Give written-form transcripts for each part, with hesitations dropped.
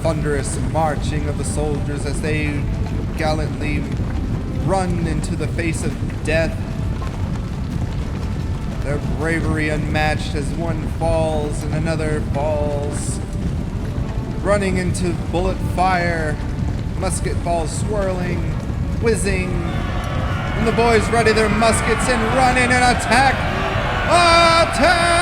thunderous marching of the soldiers as they gallantly run into the face of death. Their bravery unmatched as one falls and another falls. Running into bullet fire, musket balls swirling, whizzing. And the boys ready their muskets and run in and attack. Attack!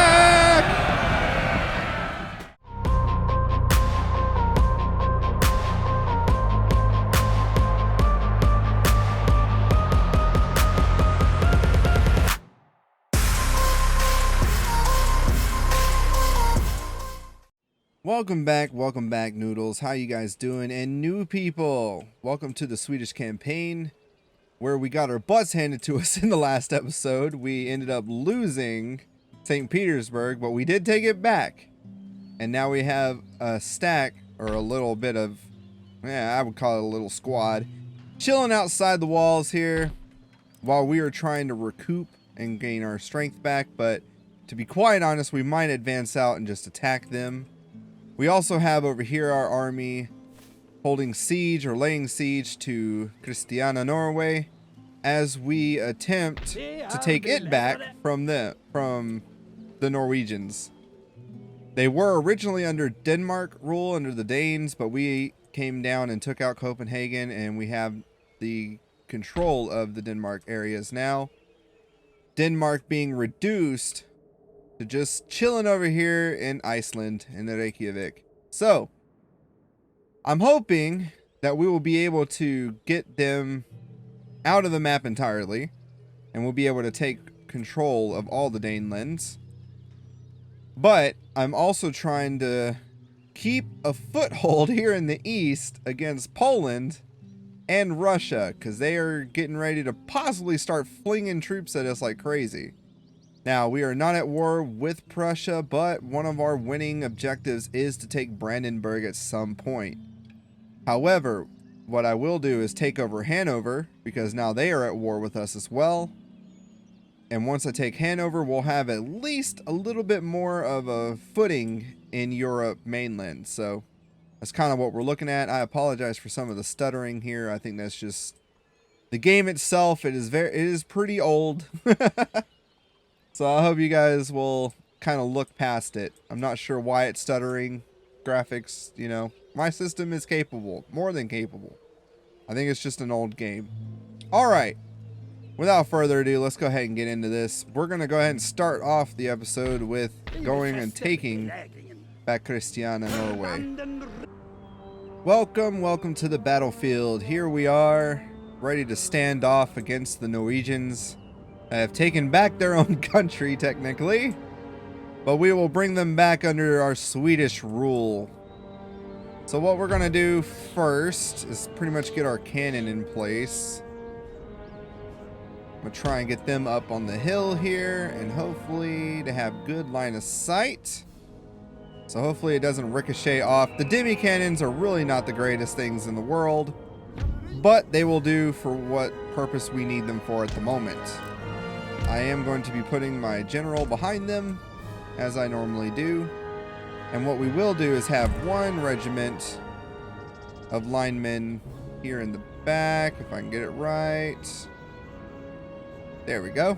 Welcome back, Noodles. How you guys doing? And new people, welcome to the Swedish campaign, where we got our butts handed to us in the last episode. We ended up losing St. Petersburg, but we did take it back. And now we have a stack, or a little bit of, I would call it a little squad, chilling outside the walls here while we are trying to recoup and gain our strength back. But to be quite honest, we might advance out and just attack them. We also have over here our army holding siege or laying siege to Christiana, Norway, as we attempt to take it back from the Norwegians. They were originally under Denmark rule, under the Danes, but we came down and took out Copenhagen, and we have the control of the Denmark areas now. Denmark being reduced to just chilling over here in Iceland, in Reykjavik. So, I'm hoping that we will be able to get them out of the map entirely, and we'll be able to take control of all the Danelands. But I'm also trying to keep a foothold here in the east against Poland and Russia, because they are getting ready to possibly start flinging troops at us like crazy. Now, we are not at war with Prussia, but one of our winning objectives is to take Brandenburg at some point. However, what I will do is take over Hanover, because now they are at war with us as well. And once I take Hanover, we'll have at least a little bit more of a footing in Europe mainland. So that's kind of what we're looking at. I apologize for some of the stuttering here. I think that's just the game itself. It is pretty old. So I hope you guys will kind of look past it. I'm not sure why it's stuttering. Graphics, you know, my system is capable, more than capable. I think it's just an old game. All right. Without further ado, let's go ahead and get into this. We're going to go ahead and start off the episode with going and taking back Christiana, Norway. Welcome to the battlefield. Here we are, ready to stand off against the Norwegians. Have taken back their own country, technically, but we will bring them back under our Swedish rule. So what we're going to do first is pretty much get our cannon in place. I'm going to try and get them up on the hill here, and hopefully to have good line of sight. So hopefully it doesn't ricochet off. The demi cannons are really not the greatest things in the world, but they will do for what purpose we need them for at the moment. I am going to be putting my general behind them, as I normally do. And what we will do is have one regiment of linemen here in the back, if I can get it right. There we go.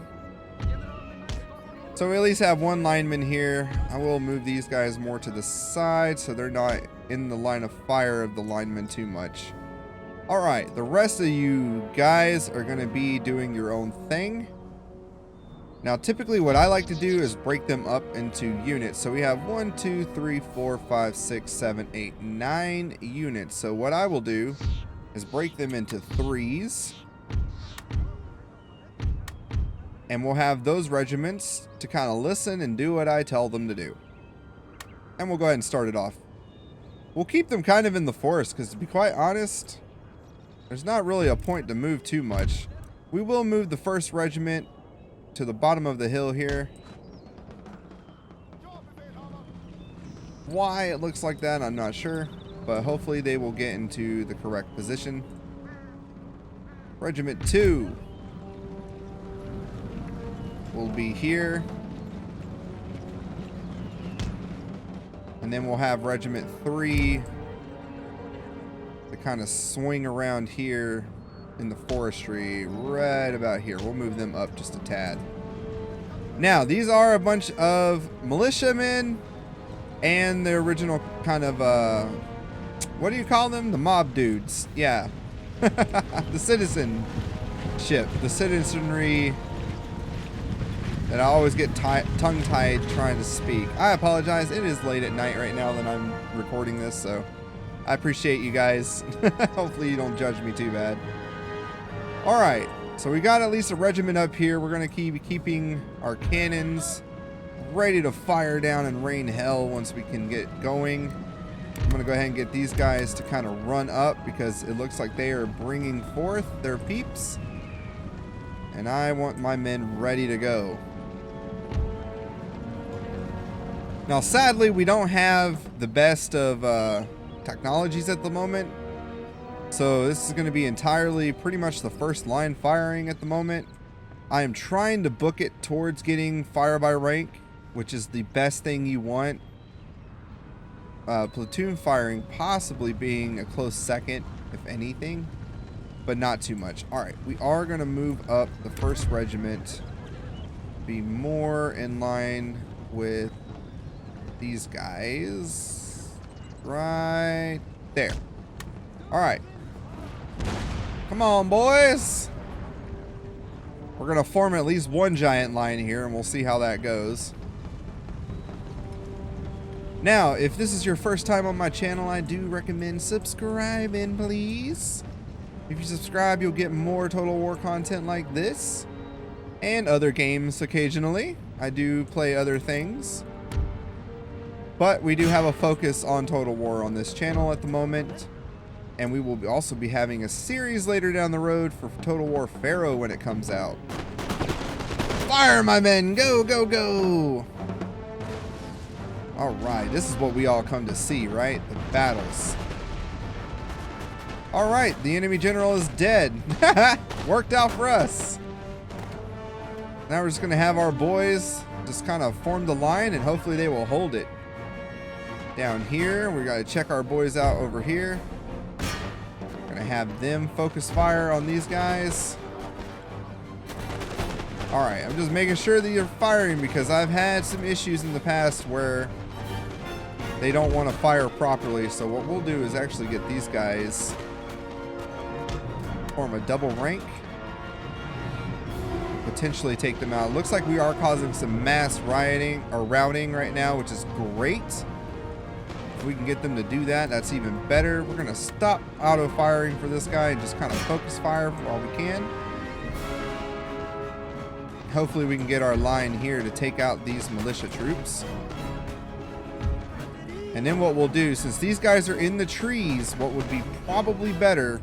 So we at least have one lineman here. I will move these guys more to the side so they're not in the line of fire of the linemen too much. Alright, the rest of you guys are going to be doing your own thing. Now, typically what I like to do is break them up into units. So we have 1, 2, 3, 4, 5, 6, 7, 8, 9 units. So what I will do is break them into threes. And we'll have those regiments to kind of listen and do what I tell them to do. And we'll go ahead and start it off. We'll keep them kind of in the forest because, to be quite honest, there's not really a point to move too much. We will move the 1st regiment to the bottom of the hill here. Why it looks like that, I'm not sure, but hopefully they will get into the correct position. Regiment 2 will be here. And then we'll have Regiment 3 to kind of swing around here in the forestry right about here. We'll move them up just a tad. Now, these are a bunch of militiamen and the original kind of, what do you call them? The mob dudes. Yeah. The citizenship. The citizenry that I always get tongue-tied trying to speak. I apologize. It is late at night right now that I'm recording this, so I appreciate you guys. Hopefully you don't judge me too bad. All right. So we got at least a regiment up here. We're going to keep keeping our cannons ready to fire down and rain hell once we can get going. I'm going to go ahead and get these guys to kind of run up because it looks like they are bringing forth their peeps. And I want my men ready to go. Now, sadly, we don't have the best of technologies at the moment. So this is going to be entirely pretty much the first line firing at the moment. I am trying to book it towards getting fire by rank, which is the best thing you want. Platoon firing possibly being a close second, if anything, but not too much. All right, we are going to move up the 1st Regiment, be more in line with these guys right there. All right. Come on, boys. We're going to form at least one giant line here, and we'll see how that goes. Now, if this is your first time on my channel, I do recommend subscribing, please. If you subscribe, you'll get more Total War content like this and other games occasionally. I do play other things, but we do have a focus on Total War on this channel at the moment. And we will also be having a series later down the road for Total War Pharaoh when it comes out. Fire, my men! Go, go, go! Alright, this is what we all come to see, right? The battles. Alright, the enemy general is dead. Worked out for us. Now we're just going to have our boys just kind of form the line and hopefully they will hold it. Down here, we got to check our boys out over here. Gonna have them focus fire on these guys. Alright, I'm just making sure that you're firing because I've had some issues in the past where they don't want to fire properly. So what we'll do is actually get these guys, form a double rank, potentially take them out. Looks like we are causing some mass rioting or routing right now, which is great. If we can get them to do that, that's even better. We're going to stop auto firing for this guy and just kind of focus fire while we can. Hopefully we can get our line here to take out these militia troops. And then what we'll do, since these guys are in the trees, what would be probably better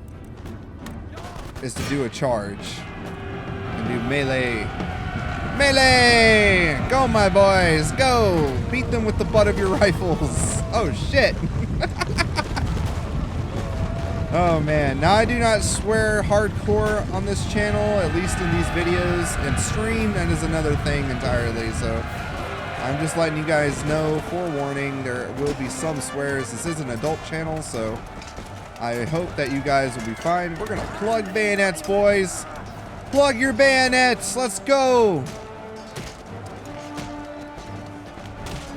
is to do a charge and do melee. Melee! Go, my boys, go! Beat them with the butt of your rifles. Oh, shit. Oh, man. Now, I do not swear hardcore on this channel, at least in these videos. And stream, that is another thing entirely. So, I'm just letting you guys know, forewarning, there will be some swears. This is an adult channel, so I hope that you guys will be fine. We're going to plug bayonets, boys. Plug your bayonets. Let's go.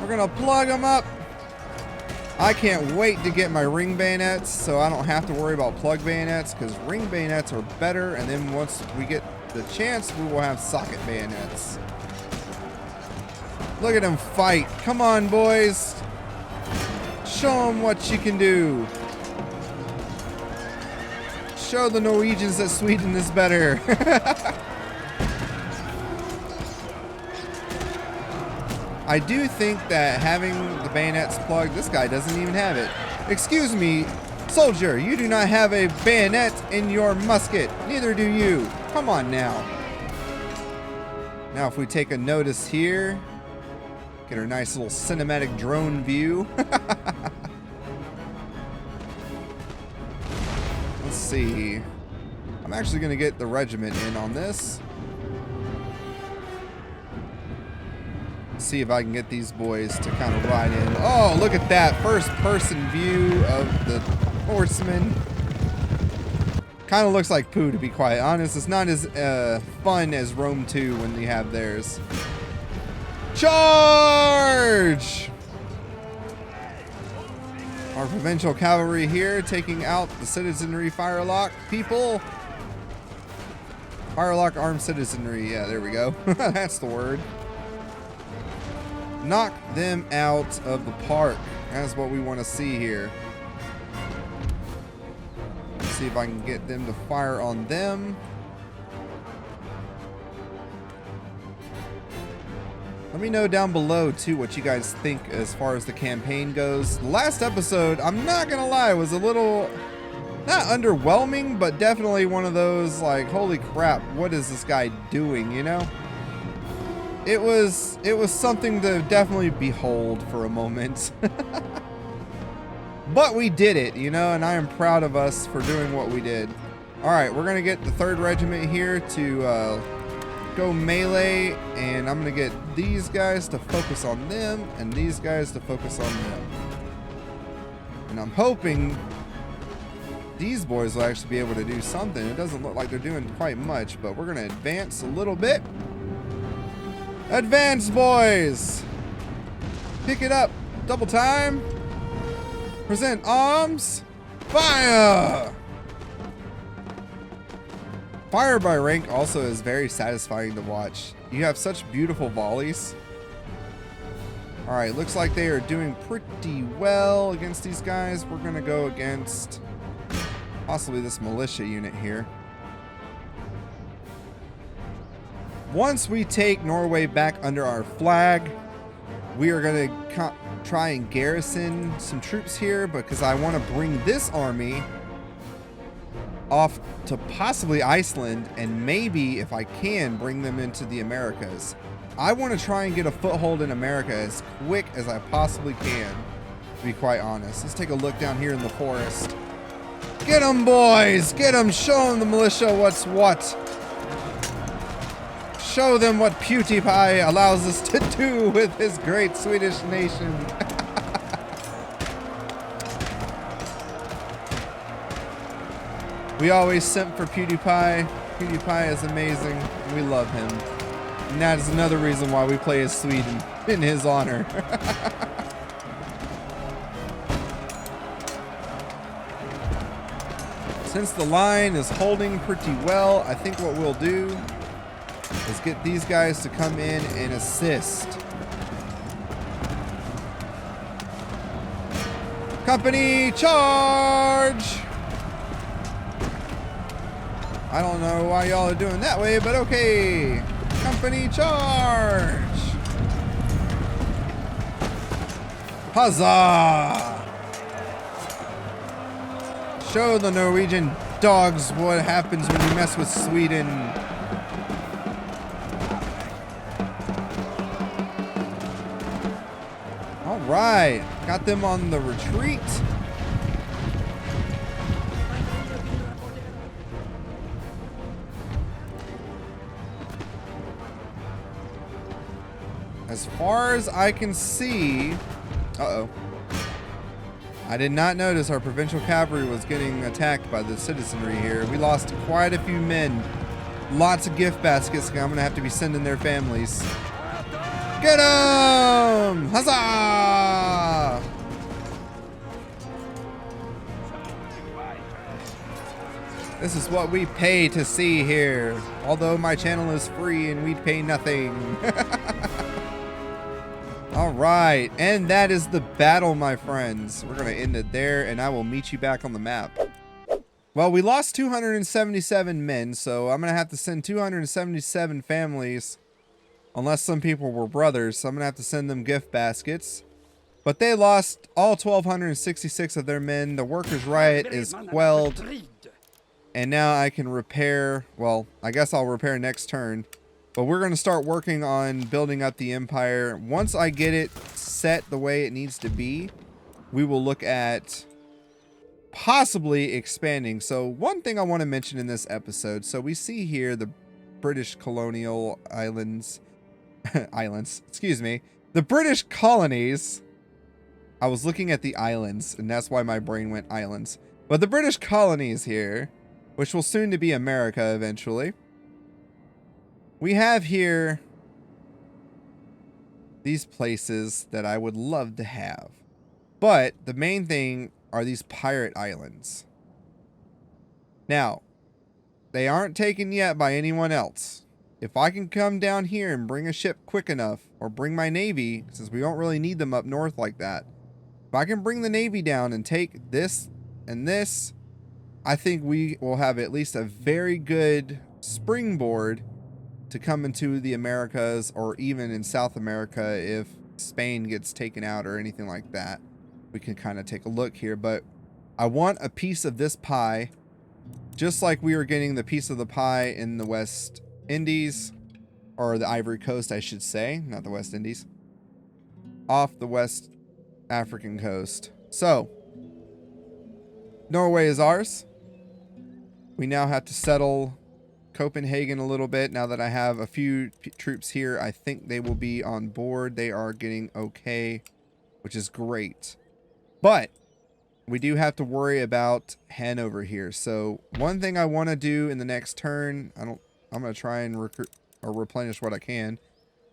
We're going to plug them up. I can't wait to get my ring bayonets so I don't have to worry about plug bayonets because ring bayonets are better. And then once we get the chance, we will have socket bayonets. Look at them fight. Come on, boys. Show them what you can do. Show the Norwegians that Sweden is better. I do think that having the bayonets plugged, this guy doesn't even have it. Excuse me, soldier, you do not have a bayonet in your musket. Neither do you. Come on now. Now if we take a notice here, get our nice little cinematic drone view. Let's see. I'm actually going to get the regiment in on this. See if I can get these boys to kind of ride in. Oh, look at that first person view of the horsemen. Kind of looks like poo, to be quite honest. It's not as fun as Rome 2 when you have theirs. Charge! Our provincial cavalry here taking out the citizenry firelock people. Firelock armed citizenry. Yeah, there we go. That's the word. Knock them out of the park. That's what we want to see here. Let's see if I can get them to fire on them. Let me know down below, too, what you guys think as far as the campaign goes. The last episode, I'm not going to lie, was a little, not underwhelming, but definitely one of those, like, holy crap, what is this guy doing, you know? It was something to definitely behold for a moment. But we did it, you know, and I am proud of us for doing what we did. All right, we're going to get the 3rd Regiment here to go melee, and I'm going to get these guys to focus on them and these guys to focus on them. And I'm hoping these boys will actually be able to do something. It doesn't look like they're doing quite much, but we're going to advance a little bit. Advance, boys! Pick it up. Double time. Present arms. Fire! Fire by rank also is very satisfying to watch. You have such beautiful volleys. Alright, looks like they are doing pretty well against these guys. We're going to go against possibly this militia unit here. Once we take Norway back under our flag, we are going to try and garrison some troops here because I want to bring this army off to possibly Iceland and maybe, if I can, bring them into the Americas. I want to try and get a foothold in America as quick as I possibly can, to be quite honest. Let's take a look down here in the forest. Get them, boys! Get them! Show them, the militia, what's what! Show them what PewDiePie allows us to do with his great Swedish nation. We always simp for PewDiePie. PewDiePie is amazing. We love him. And that is another reason why we play as Sweden, in his honor. Since the line is holding pretty well, I think what we'll do is get these guys to come in and assist. Company charge! I don't know why y'all are doing that way, but okay. Company charge! Huzzah! Show the Norwegian dogs what happens when you mess with Sweden. All right, got them on the retreat. As far as I can see, uh-oh. I did not notice our provincial cavalry was getting attacked by the citizenry here. We lost quite a few men. Lots of gift baskets. I'm going to have to be sending their families. Get them! Huzzah! This is what we pay to see here. Although my channel is free and we pay nothing. All right, and that is the battle, my friends. We're going to end it there, and I will meet you back on the map. Well, we lost 277 men, so I'm going to have to send 277 families, unless some people were brothers, so I'm going to have to send them gift baskets. But they lost all 1,266 of their men. The workers' riot is quelled, and now I can repair, well, I guess I'll repair next turn. But we're going to start working on building up the empire. Once I get it set the way it needs to be, we will look at possibly expanding. So one thing I want to mention in this episode. So we see here the British colonial islands. Excuse me. The British colonies. I was looking at the islands, and that's why my brain went islands. But the British colonies here which will soon to be America eventually. We have here these places that I would love to have. But the main thing are these pirate islands. Now, they aren't taken yet by anyone else. If I can come down here and bring a ship quick enough, or bring my navy, since we don't really need them up north like that. If I can bring the navy down and take this and this, I think we will have at least a very good springboard to come into the Americas, or even in South America if Spain gets taken out or anything like that. We can kind of take a look here, but I want a piece of this pie, just like we were getting the piece of the pie in the West Indies, or the Ivory Coast, I should say, not the West Indies, off the West African coast. So, Norway is ours. We now have to settle Copenhagen a little bit. Now that I have a few troops here, I think they will be on board. They are getting okay, which is great. But we do have to worry about Hanover here. So one thing I want to do in the next turn, I'm going to try and recruit or replenish what I can.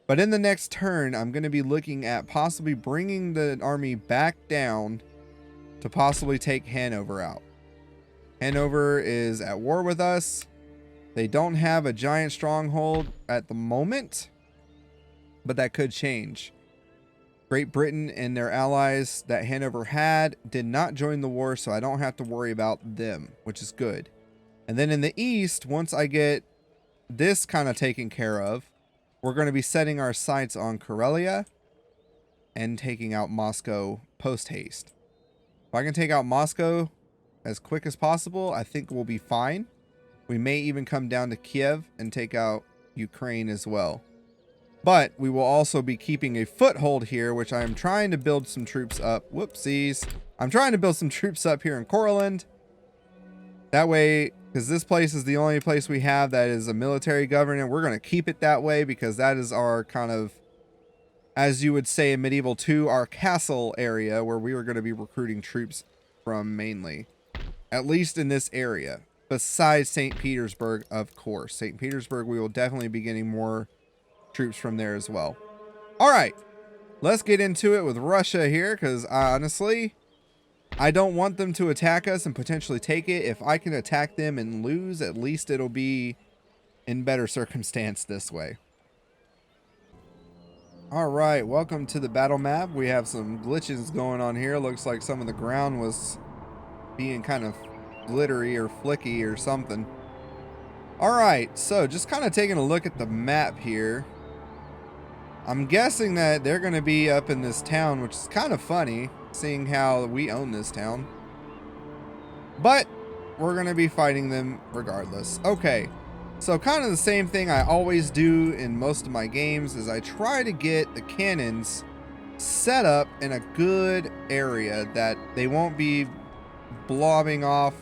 But in the next turn, I'm going to be looking at possibly bringing the army back down to possibly take Hanover out. Hanover is at war with us. They don't have a giant stronghold at the moment, but that could change. Great Britain and their allies that Hanover had did not join the war, so I don't have to worry about them, which is good. And then in the east, once I get this kind of taken care of, we're going to be setting our sights on Karelia and taking out Moscow post-haste. If I can take out Moscow as quick as possible, I think we'll be fine. We may even come down to Kiev and take out Ukraine as well. But we will also be keeping a foothold here, which I am trying to build some troops up. Whoopsies. I'm trying to build some troops up here in Courland. That way, because this place is the only place we have that is a military government, we're going to keep it that way because that is our kind of, as you would say in Medieval 2, our castle area where we were going to be recruiting troops from mainly. At least in this area. Besides St. Petersburg, of course. St. Petersburg, we will definitely be getting more troops from there as well. All right, let's get into it with Russia here, because honestly, I don't want them to attack us and potentially take it. If I can attack them and lose, at least it'll be in better circumstance this way. All right, welcome to the battle map. We have some glitches going on here. Looks like some of the ground was being kind of glittery or flicky or something. All right, so just kind of taking a look at the map here. I'm guessing that they're going to be up in this town, which is kind of funny, seeing how we own this town. But we're going to be fighting them regardless. Okay, so kind of the same thing I always do in most of my games is I try to get the cannons set up in a good area that they won't be blobbing off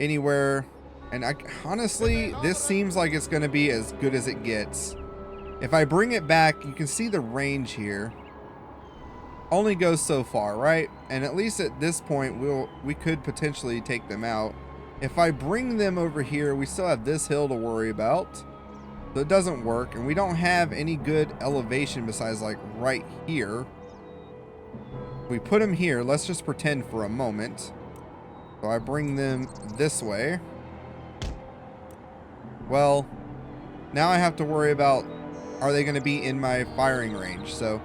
anywhere. And honestly, this seems like it's going to be as good as it gets. If I bring it back, you can see the range here only goes so far, right? And at least at this point, we could potentially take them out. If I bring them over here, we still have this hill to worry about. So it doesn't work, and we don't have any good elevation besides like right here. If we put them here, let's just pretend for a moment. So I bring them this way. Well, now I have to worry about, are they going to be in my firing range? So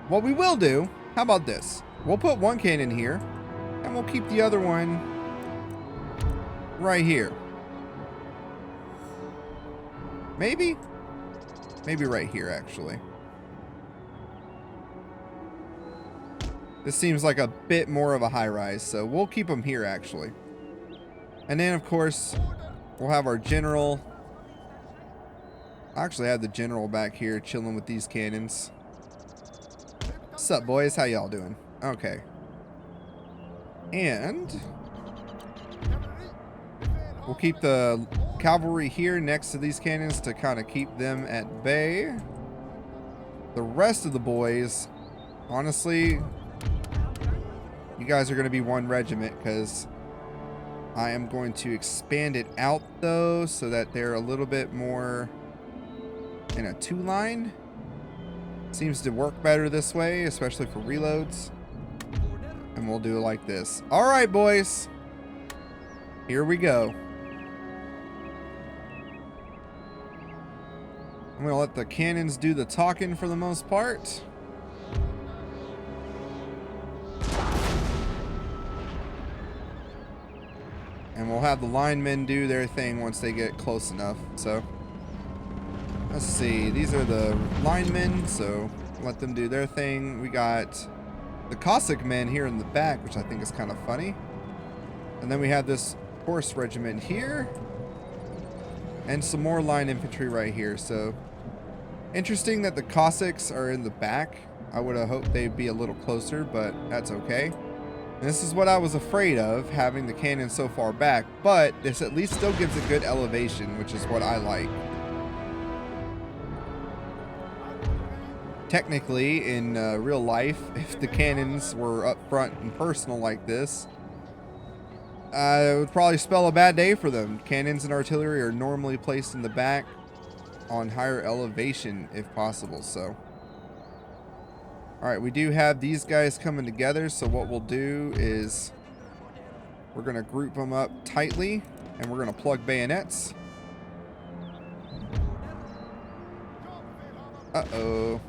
what we will do, how about this? We'll put one cannon here, and we'll keep the other one right here. Maybe right here, actually. This seems like a bit more of a high rise, so we'll keep them here, actually. And then, of course, we'll have our general. I actually have the general back here chilling with these cannons. What's up, boys? How y'all doing? Okay. And we'll keep the cavalry here next to these cannons to kind of keep them at bay. The rest of the boys, honestly, you guys are going to be one regiment because I am going to expand it out though so that they're a little bit more in a 2-line. Seems to work better this way, especially for reloads. And we'll do it like this. All right, boys. Here we go. I'm going to let the cannons do the talking for the most part. And we'll have the linemen do their thing once they get close enough. So, let's see. These are the linemen, so let them do their thing. We got the Cossack men here in the back, which I think is kind of funny. And then we have this horse regiment here. And some more line infantry right here. So, interesting that the Cossacks are in the back. I would have hoped they'd be a little closer, but that's okay. And this is what I was afraid of, having the cannon so far back, but this at least still gives a good elevation, which is what I like. Technically, in real life, if the cannons were up front and personal like this, it would probably spell a bad day for them. Cannons and artillery are normally placed in the back on higher elevation if possible, so. Alright, we do have these guys coming together, so what we'll do is we're going to group them up tightly, and we're going to plug bayonets. Uh-oh.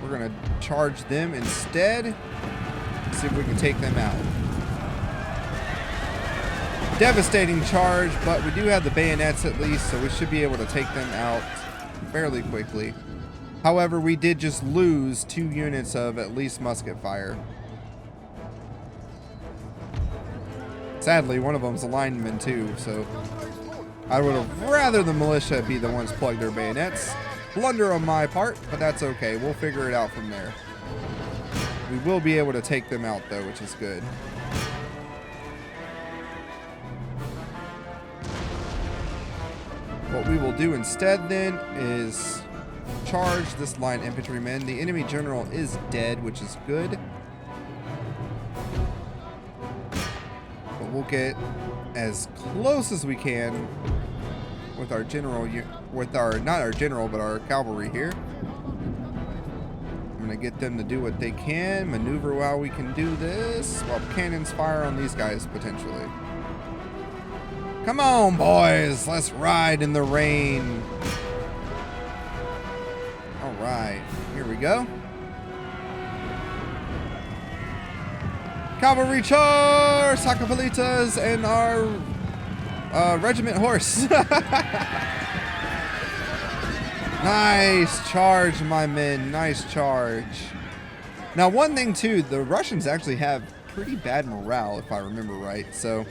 We're going to charge them instead. See if we can take them out. Devastating charge, but we do have the bayonets at least, so we should be able to take them out fairly quickly. However, we did just lose 2 units of at least musket fire. Sadly, one of them's a lineman too, so I would have rather the militia be the ones plug their bayonets. Blunder on my part, but that's okay. We'll figure it out from there. We will be able to take them out though, which is good. What we will do instead then is charge this line infantryman. The enemy general is dead, which is good. But we'll get as close as we can with our general, not our general, but our cavalry here. I'm going to get them to do what they can, maneuver while we can do this, while cannons fire on these guys potentially. Come on, boys. Let's ride in the rain. All right. Here we go. Cavalry charge! Hakapalitas and our regiment horse. Nice charge, my men. Nice charge. Now, one thing, too. The Russians actually have pretty bad morale, if I remember right. So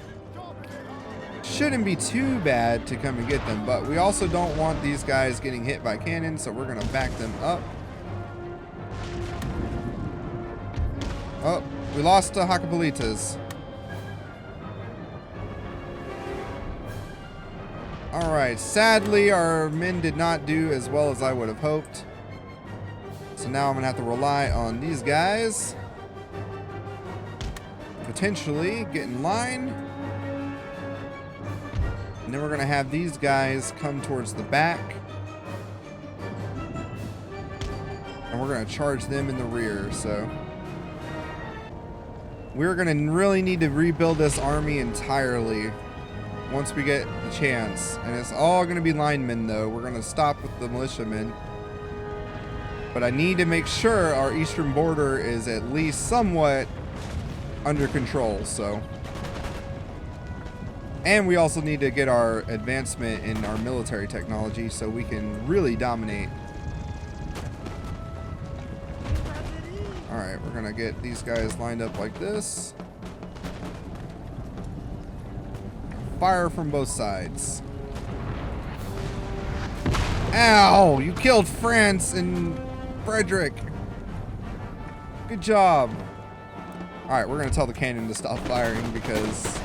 shouldn't be too bad to come and get them, but we also don't want these guys getting hit by cannons, so we're going to back them up. Oh, we lost to Hakapalitas. Alright, sadly our men did not do as well as I would have hoped. So now I'm going to have to rely on these guys. Potentially get in line. And then we're going to have these guys come towards the back. And we're going to charge them in the rear, so. We're going to really need to rebuild this army entirely once we get the chance. And it's all going to be linemen, though. We're going to stop with the militiamen. But I need to make sure our eastern border is at least somewhat under control, so. And we also need to get our advancement in our military technology so we can really dominate. Alright, we're going to get these guys lined up like this. Fire from both sides. Ow! You killed France and Frederick. Good job. Alright, we're going to tell the cannon to stop firing because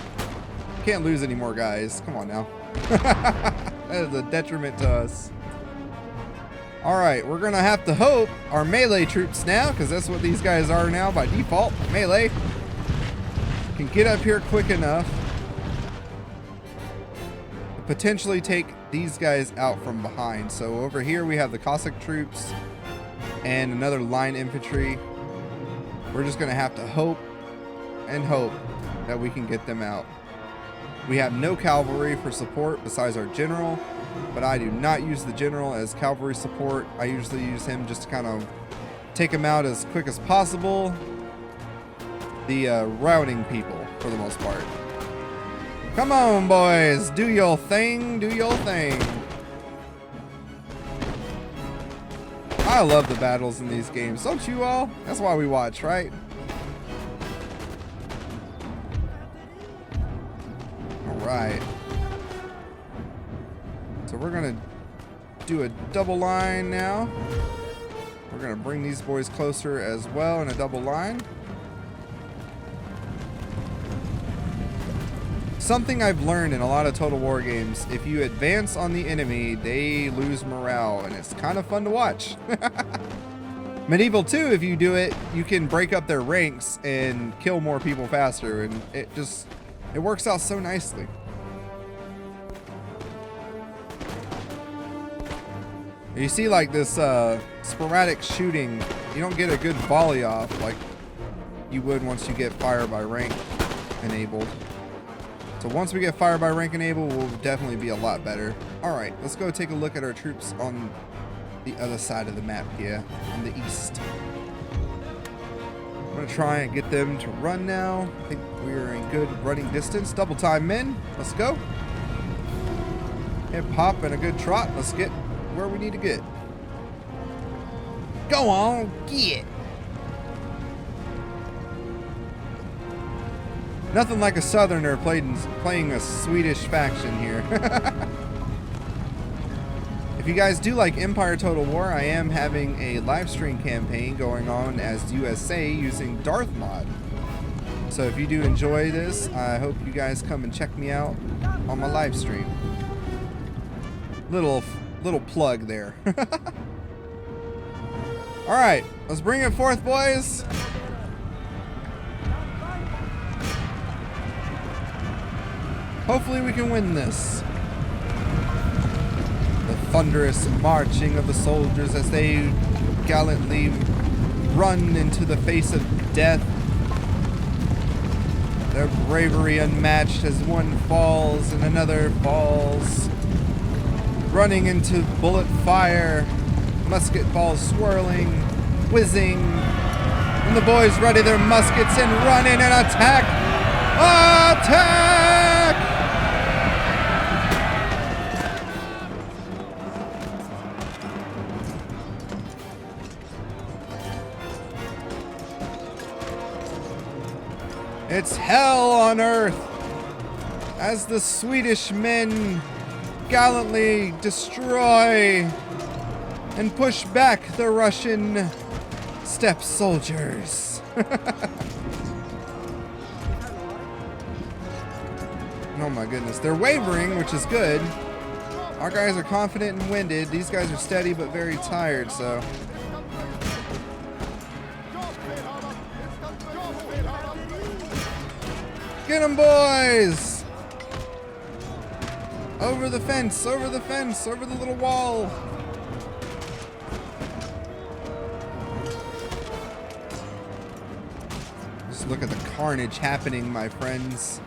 can't lose any more guys. Come on now. That is a detriment to us. Alright, we're gonna have to hope our melee troops now, because that's what these guys are now by default, melee, can get up here quick enough to potentially take these guys out from behind. So over here we have the Cossack troops and another line infantry. We're just gonna have to hope and hope that we can get them out. We have no cavalry for support besides our general, but I do not use the general as cavalry support. I usually use him just to kind of take them out as quick as possible. The routing people for the most part. Come on, boys, do your thing, do your thing. I love the battles in these games, don't you all? That's why we watch, right? Alright. So we're gonna do a double line now. We're gonna bring these boys closer as well in a double line. Something I've learned in a lot of Total War games, if you advance on the enemy, they lose morale, and it's kind of fun to watch. Medieval 2, if you do it, you can break up their ranks and kill more people faster, and it works out so nicely. You see, like, this sporadic shooting, you don't get a good volley off like you would once you get fire by rank enabled. So once we get fire by rank enabled, we'll definitely be a lot better. Alright, let's go take a look at our troops on the other side of the map here, in the east. I'm going to try and get them to run now. I think we're in good running distance. Double time men. Let's go. Hip hop and a good trot. Let's get where we need to get. Go on, get. Nothing like a southerner playing a Swedish faction here. If you guys do like Empire Total War, I am having a live stream campaign going on as USA using Darth mod. So if you do enjoy this, I hope you guys come and check me out on my live stream. Little plug there. All right, let's bring it forth, boys. Hopefully we can win this. The thunderous marching of the soldiers as they gallantly run into the face of death. Their bravery unmatched as one falls and another falls. Running into bullet fire, musket balls swirling, whizzing. And the boys ready their muskets and run in and attack. Attack! It's hell on earth as the Swedish men gallantly destroy and push back the Russian steppe soldiers. Oh my goodness, they're wavering, which is good. Our guys are confident and winded. These guys are steady but very tired, so. Get them, boys! Over the fence, over the fence, over the little wall. Just look at the carnage happening, my friends.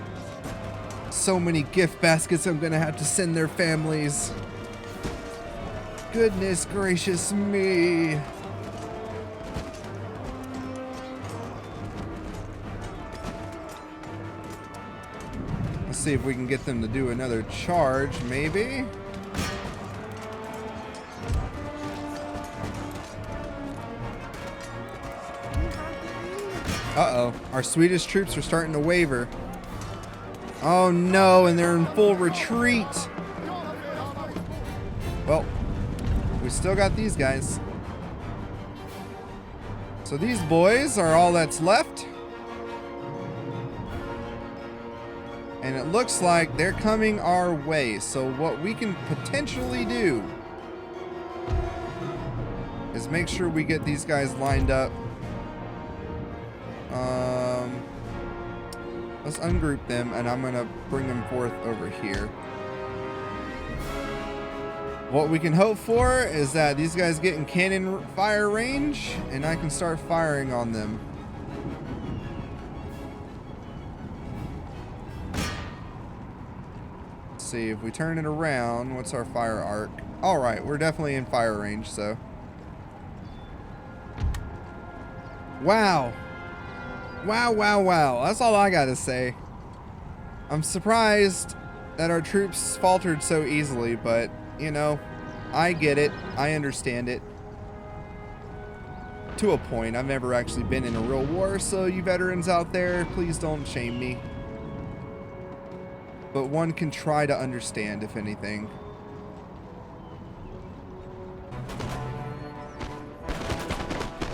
So many gift baskets I'm gonna have to send their families. Goodness gracious me. Let's see if we can get them to do another charge, maybe. Uh-oh, our Swedish troops are starting to waver. Oh no, and they're in full retreat. Well, we still got these guys. So these boys are all that's left. And it looks like they're coming our way. So what we can potentially do is make sure we get these guys lined up. Let's ungroup them, and I'm gonna bring them forth over here. What we can hope for is that these guys get in cannon fire range, and I can start firing on them. Let's see, if we turn it around, what's our fire arc? Alright, we're definitely in fire range, so. Wow. Wow, wow, wow. That's all I gotta say. I'm surprised that our troops faltered so easily, but, you know, I get it. I understand it. To a point. I've never actually been in a real war, so you veterans out there, please don't shame me. But one can try to understand, if anything.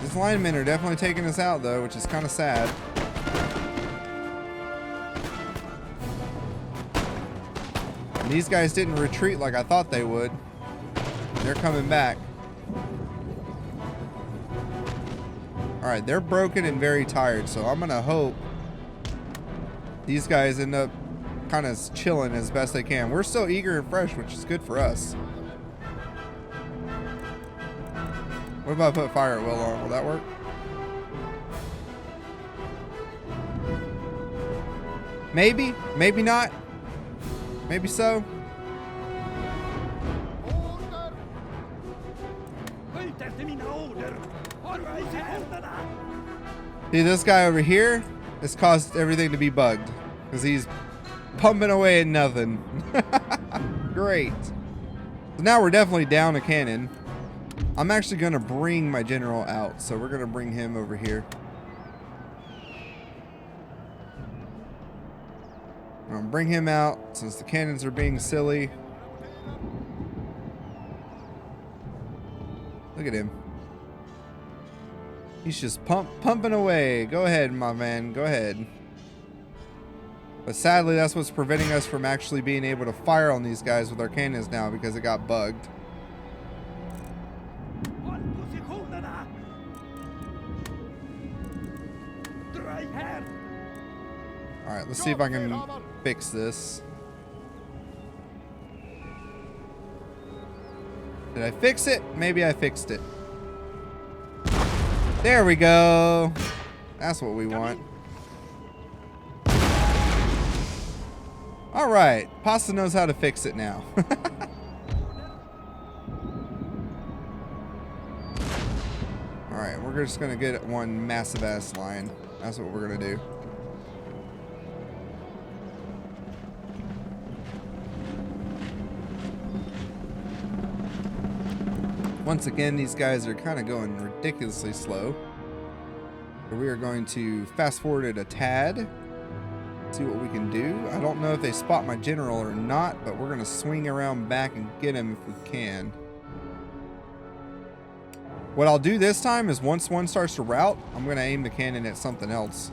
These linemen are definitely taking us out, though, which is kind of sad. And these guys didn't retreat like I thought they would. They're coming back. Alright, they're broken and very tired, so I'm going to hope these guys end up kind of chilling as best they can. We're still eager and fresh, which is good for us. What if I put fire at will on? Will that work? Maybe. Maybe not. Maybe so. See, this guy over here has caused everything to be bugged because he's pumping away at nothing. Great. So now we're definitely down a cannon. I'm actually going to bring my general out, so we're going to bring him over here. I'm going to bring him out since the cannons are being silly. Look at him. He's just pumping away. Go ahead, my man. Go ahead. But sadly, that's what's preventing us from actually being able to fire on these guys with our cannons now because it got bugged. Alright, let's see if I can fix this. Did I fix it? Maybe I fixed it. There we go. That's what we want. Alright, Pasta knows how to fix it now. Alright, we're just gonna get one massive ass line. That's what we're gonna do. Once again, these guys are kind of going ridiculously slow. So we are going to fast forward it a tad. See what we can do. I don't know if they spot my general or not, but we're going to swing around back and get him if we can. What I'll do this time is once one starts to rout, I'm going to aim the cannon at something else.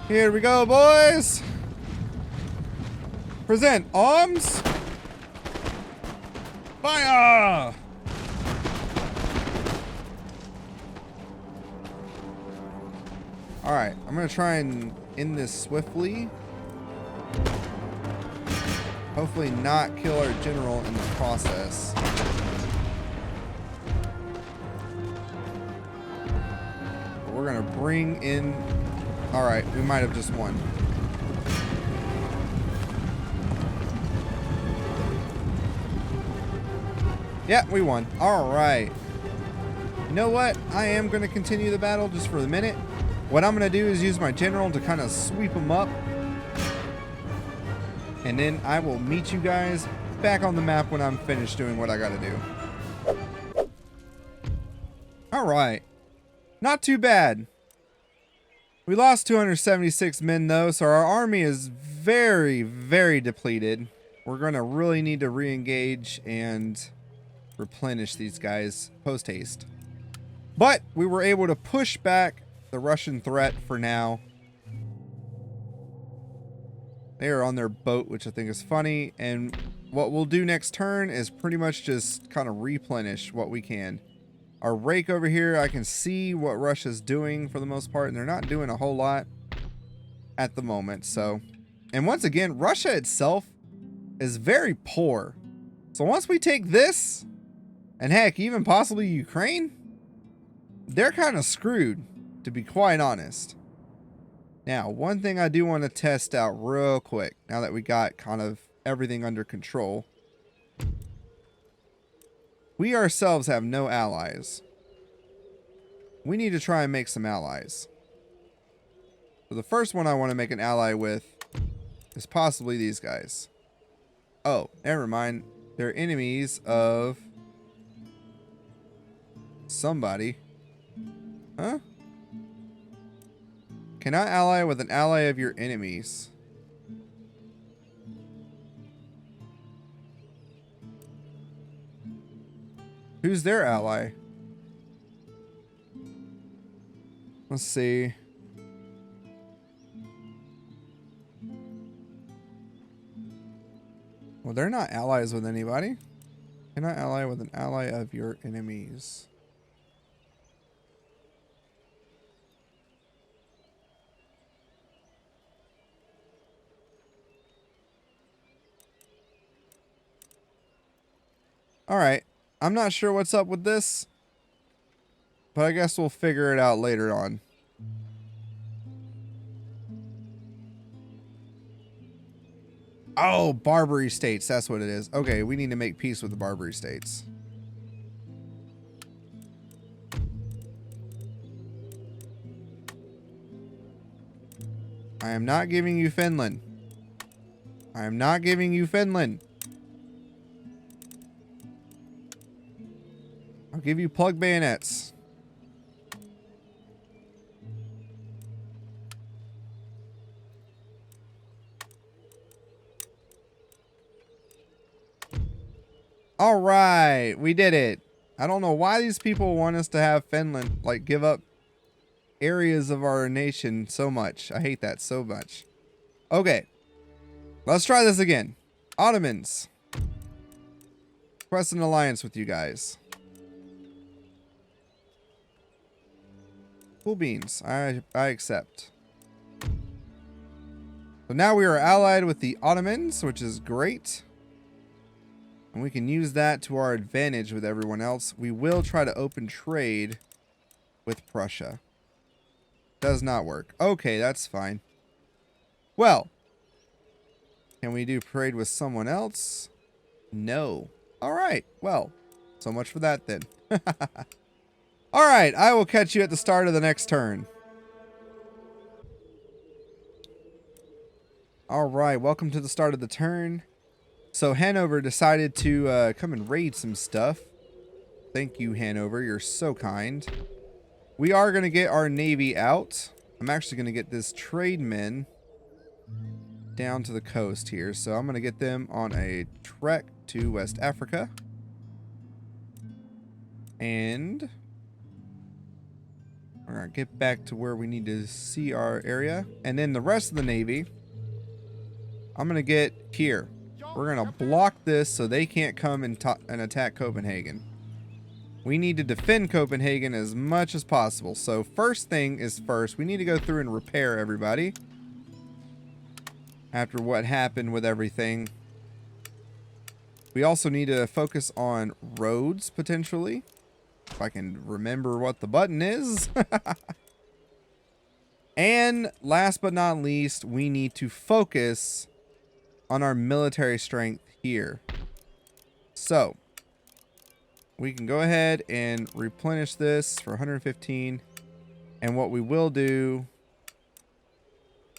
Here we go, boys. Present arms. Fire! Alright, I'm going to try and end this swiftly. Hopefully not kill our general in the process. But we're going to bring in... Alright, we might have just won. Yeah, we won. Alright. You know what? I am going to continue the battle just for the minute. What I'm going to do is use my general to kind of sweep them up. And then I will meet you guys back on the map when I'm finished doing what I got to do. Alright. Not too bad. We lost 276 men though, so our army is very, very depleted. We're going to really need to re-engage and replenish these guys post-haste. But we were able to push back the Russian threat for now. They are on their boat, which I think is funny, and what we'll do next turn is pretty much just kind of replenish what we can. Our rake over here, I can see what Russia's doing for the most part, and they're not doing a whole lot at the moment. So, and once again, Russia itself is very poor. So once we take this, and heck, even possibly Ukraine, they're kind of screwed, to be quite honest. Now, one thing I do want to test out real quick, now that we got kind of everything under control. We ourselves have no allies. We need to try and make some allies. So the first one I want to make an ally with is possibly these guys. Oh, never mind. They're enemies of somebody. Huh? Cannot ally with an ally of your enemies. Who's their ally? Let's see. Well, they're not allies with anybody. Cannot ally with an ally of your enemies. Alright. I'm not sure what's up with this, but I guess we'll figure it out later on. Oh, Barbary states. That's what it is. Okay, we need to make peace with the Barbary states. I am not giving you Finland. I am not giving you Finland. I'll give you plug bayonets. All right, we did it. I don't know why these people want us to have Finland, like, give up areas of our nation so much. I hate that so much. Okay, let's try this again. Ottomans. Request an alliance with you guys. Cool beans. I accept. So now we are allied with the Ottomans, which is great. And we can use that to our advantage with everyone else. We will try to open trade with Prussia. Does not work. Okay, that's fine. Well, can we do trade with someone else? No. All right. Well, so much for that then. All right, I will catch you at the start of the next turn. All right, welcome to the start of the turn. So Hanover decided to come and raid some stuff. Thank you, Hanover. You're so kind. We are going to get our navy out. I'm actually going to get this trademen down to the coast here. So I'm going to get them on a trek to West Africa. And we're going to get back to where we need to see our area. And then the rest of the navy, I'm going to get here. We're going to block this so they can't come and attack Copenhagen. We need to defend Copenhagen as much as possible. So first thing is first, we need to go through and repair everybody. After what happened with everything. We also need to focus on roads, potentially. If I can remember what the button is. And last but not least, we need to focus on our military strength here. So we can go ahead and replenish this for 115. And what we will do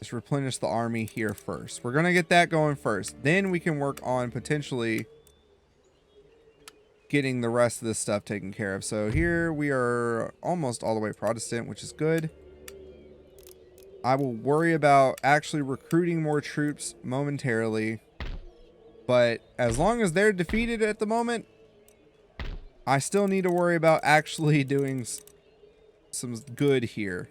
is replenish the army here first. We're going to get that going first. Then we can work on potentially getting the rest of this stuff taken care of. So here we are almost all the way Protestant, which is good. I will worry about actually recruiting more troops momentarily. But as long as they're defeated at the moment, I still need to worry about actually doing some good here.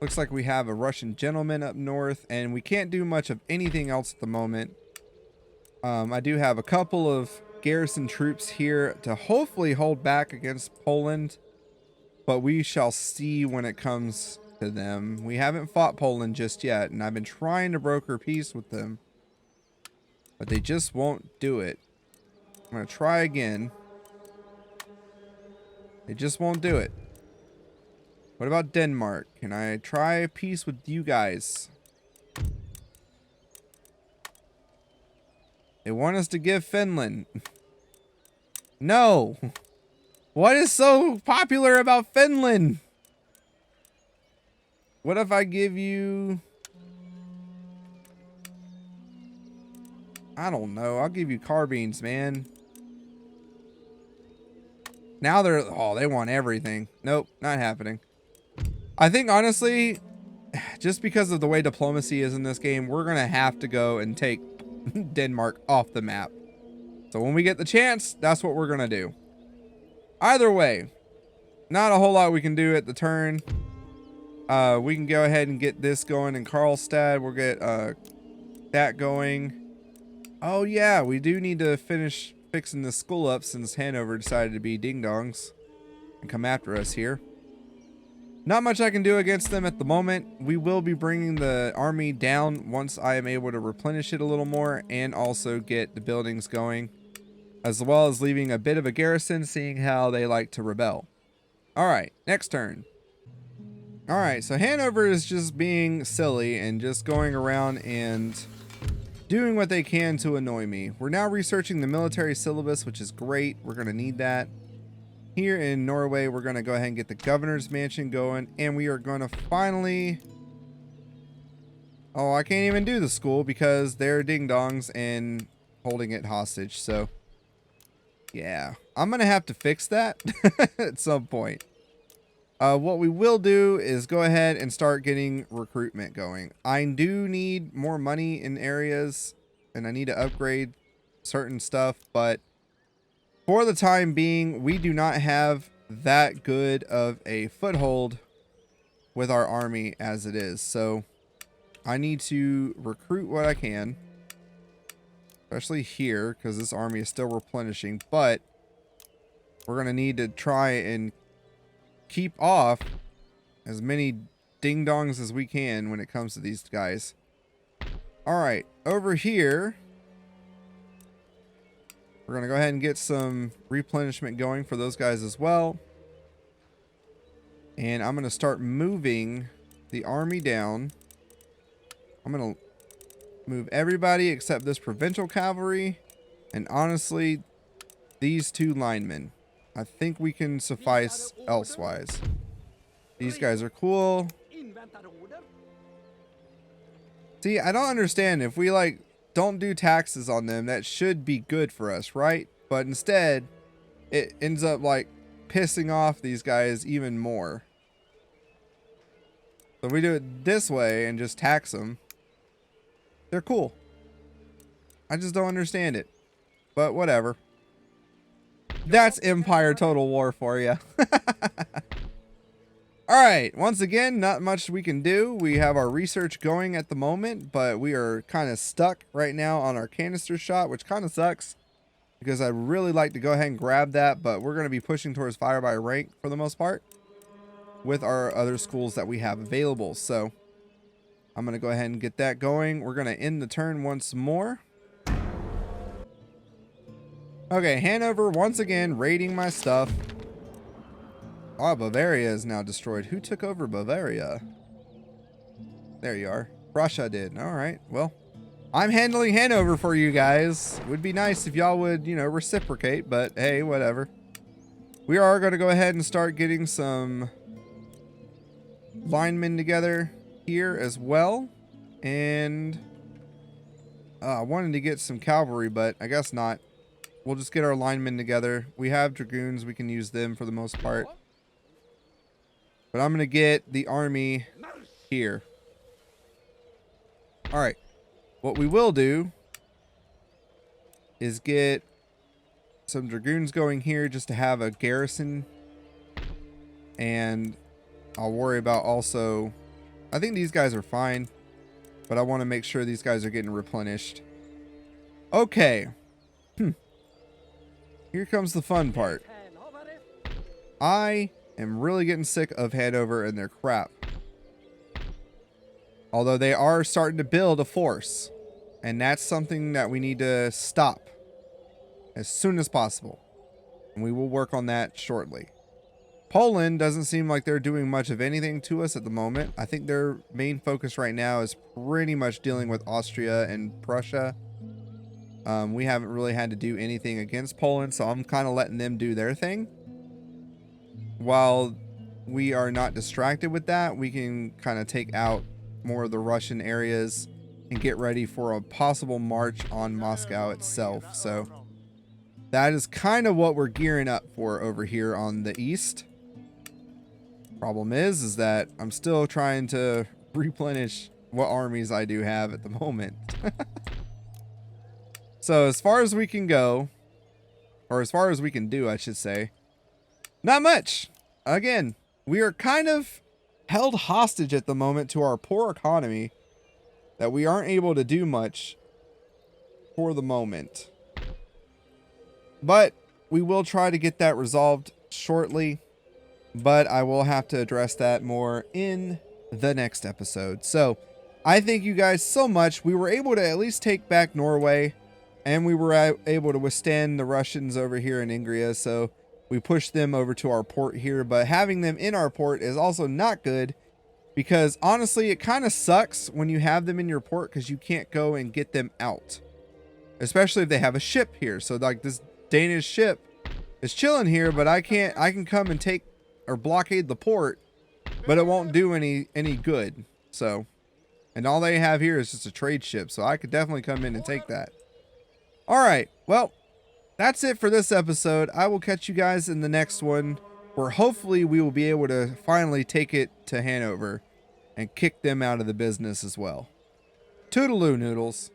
Looks like we have a Russian gentleman up north, and we can't do much of anything else at the moment. I do have a couple of garrison troops here to hopefully hold back against Poland, but we shall see when it comes to them. We haven't fought Poland just yet, and I've been trying to broker peace with them, but they just won't do it. I'm going to try again. They just won't do it. What about Denmark? Can I try peace with you guys? They want us to give Finland. No. What is so popular about Finland? What if I give you... I don't know. I'll give you carbines, man. Now they're... Oh, they want everything. Nope, not happening. I think, honestly, just because of the way diplomacy is in this game, we're going to have to go and take Denmark off the map. So when we get the chance, that's what we're going to do. Either way, not a whole lot we can do at the turn. We can go ahead and get this going in Karlstad. We'll get that going. Oh yeah, we do need to finish fixing the school up since Hanover decided to be ding-dongs and come after us here. Not much I can do against them at the moment. We will be bringing the army down once I am able to replenish it a little more and also get the buildings going, as well as leaving a bit of a garrison, seeing how they like to rebel. All right, next turn. All right, so Hanover is just being silly and just going around and doing what they can to annoy me. We're now researching the military syllabus, which is great. We're going to need that. Here in Norway, we're going to go ahead and get the governor's mansion going, and we are going to finally... Oh, I can't even do the school because they're ding-dongs and holding it hostage, so... Yeah, I'm going to have to fix that at some point. What we will do is go ahead and start getting recruitment going. I do need more money in areas, and I need to upgrade certain stuff, but for the time being, we do not have that good of a foothold with our army as it is. So I need to recruit what I can, especially here, because this army is still replenishing, but we're going to need to try and keep off as many ding-dongs as we can when it comes to these guys. All right, over here, we're going to go ahead and get some replenishment going for those guys as well. And I'm going to start moving the army down. I'm going to move everybody except this provincial cavalry. And honestly, these two linemen. I think we can suffice elsewise. These guys are cool. See, I don't understand. If we like don't do taxes on them, that should be good for us, right? But instead, it ends up like pissing off these guys even more. So we do it this way and just tax them. They're cool. I just don't understand it. But whatever. That's Empire Total War for you. Alright, once again, not much we can do. We have our research going at the moment, but we are kind of stuck right now on our canister shot, which kind of sucks. Because I'd really like to go ahead and grab that, but we're going to be pushing towards fire by rank for the most part with our other schools that we have available. So I'm going to go ahead and get that going. We're going to end the turn once more. Okay, Hanover once again raiding my stuff. Oh, Bavaria is now destroyed. Who took over Bavaria? There you are. Prussia did. All right. Well, I'm handling Hanover for you guys. Would be nice if y'all would, you know, reciprocate, but hey, whatever. We are going to go ahead and start getting some linemen together here as well. And I wanted to get some cavalry, but I guess not. We'll just get our linemen together. We have dragoons. We can use them for the most part. But I'm going to get the army here. All right. What we will do is get some dragoons going here just to have a garrison. And I'll worry about also... I think these guys are fine. But I want to make sure these guys are getting replenished. Okay. Here comes the fun part. I am really getting sick of Hanover and their crap. Although they are starting to build a force. And that's something that we need to stop as soon as possible. And we will work on that shortly. Poland doesn't seem like they're doing much of anything to us at the moment. I think their main focus right now is pretty much dealing with Austria and Prussia. We haven't really had to do anything against Poland, so I'm kind of letting them do their thing. While we are not distracted with that, we can kind of take out more of the Russian areas and get ready for a possible march on Moscow itself. So that is kind of what we're gearing up for over here on the east. Problem is that I'm still trying to replenish what armies I do have at the moment. So as far as we can go, or as far as we can do, I should say, not much. Again, we are kind of held hostage at the moment to our poor economy, that we aren't able to do much for the moment. But we will try to get that resolved shortly. But I will have to address that more in the next episode. So I thank you guys so much. We were able to at least take back Norway. And we were able to withstand the Russians over here in Ingria. So we pushed them over to our port here. But having them in our port is also not good. Because honestly, it kind of sucks when you have them in your port, because you can't go and get them out. Especially if they have a ship here. So like this Danish ship is chilling here, but I can come and take or blockade the port, but it won't do any good. So, and all they have here is just a trade ship. So I could definitely come in and take that. All right. Well, that's it for this episode. I will catch you guys in the next one, where hopefully we will be able to finally take it to Hanover and kick them out of the business as well. Toodaloo, noodles.